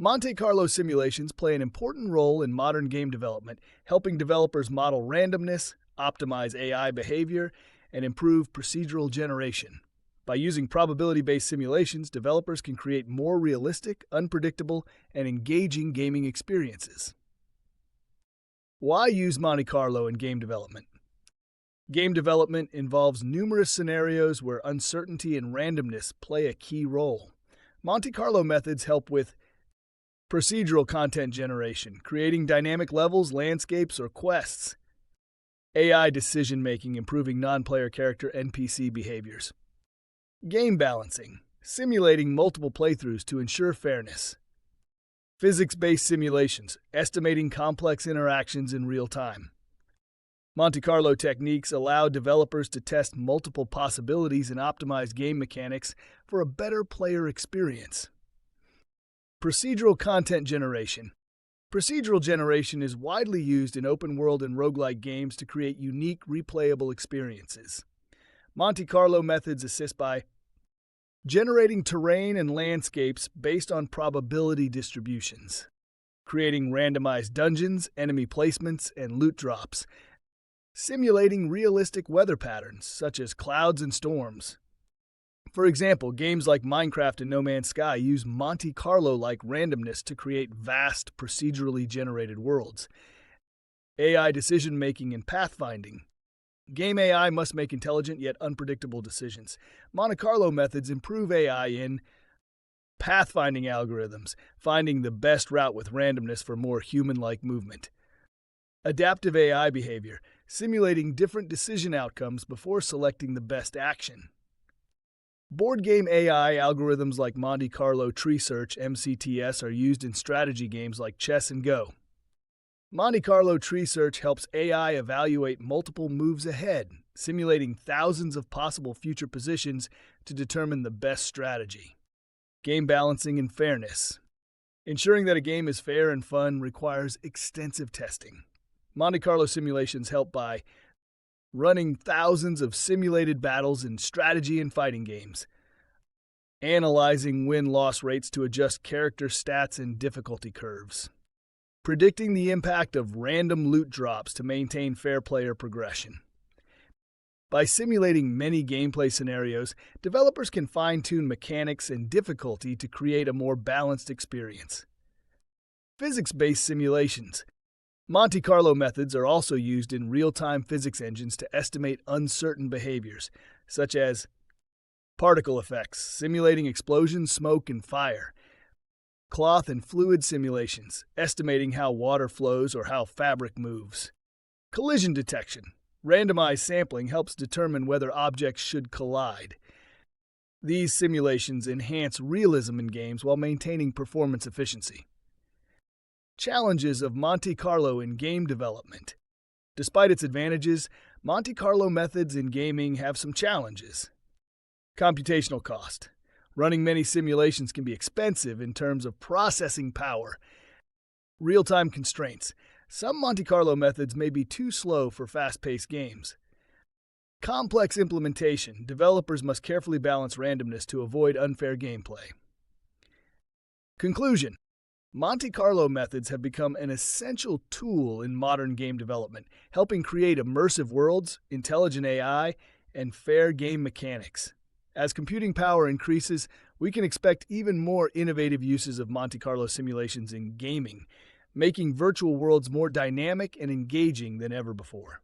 Monte Carlo simulations play an important role in modern game development, helping developers model randomness, optimize AI behavior, and improve procedural generation. By using probability-based simulations, developers can create more realistic, unpredictable, and engaging gaming experiences. Why use Monte Carlo in game development? Game development involves numerous scenarios where uncertainty and randomness play a key role. Monte Carlo methods help with procedural content generation, creating dynamic levels, landscapes, or quests. AI decision-making, improving non-player character NPC behaviors. Game balancing, simulating multiple playthroughs to ensure fairness. Physics-based simulations, estimating complex interactions in real time. Monte Carlo techniques allow developers to test multiple possibilities and optimize game mechanics for a better player experience. Procedural content generation. Procedural generation is widely used in open-world and roguelike games to create unique, replayable experiences. Monte Carlo methods assist by generating terrain and landscapes based on probability distributions, creating randomized dungeons, enemy placements, and loot drops, simulating realistic weather patterns such as clouds and storms. For example, games like Minecraft and No Man's Sky use Monte Carlo-like randomness to create vast, procedurally generated worlds. AI decision-making and pathfinding. Game AI must make intelligent yet unpredictable decisions. Monte Carlo methods improve AI in pathfinding algorithms, finding the best route with randomness for more human-like movement. Adaptive AI behavior, simulating different decision outcomes before selecting the best action. Board game AI algorithms like Monte Carlo Tree Search (MCTS) are used in strategy games like chess and Go. Monte Carlo Tree Search helps AI evaluate multiple moves ahead, simulating thousands of possible future positions to determine the best strategy. Game balancing and fairness. Ensuring that a game is fair and fun requires extensive testing. Monte Carlo simulations help by running thousands of simulated battles in strategy and fighting games, analyzing win-loss rates to adjust character stats and difficulty curves, predicting the impact of random loot drops to maintain fair player progression. By simulating many gameplay scenarios, developers can fine-tune mechanics and difficulty to create a more balanced experience. Physics-based simulations. Monte Carlo methods are also used in real-time physics engines to estimate uncertain behaviors, such as particle effects, simulating explosions, smoke, and fire. Cloth and fluid simulations, estimating how water flows or how fabric moves. Collision detection. Randomized sampling helps determine whether objects should collide. These simulations enhance realism in games while maintaining performance efficiency. Challenges of Monte Carlo in game development. Despite its advantages, Monte Carlo methods in gaming have some challenges. Computational cost. Running many simulations can be expensive in terms of processing power. Real-time constraints. Some Monte Carlo methods may be too slow for fast-paced games. Complex implementation. Developers must carefully balance randomness to avoid unfair gameplay. Conclusion. Monte Carlo methods have become an essential tool in modern game development, helping create immersive worlds, intelligent AI, and fair game mechanics. As computing power increases, we can expect even more innovative uses of Monte Carlo simulations in gaming, making virtual worlds more dynamic and engaging than ever before.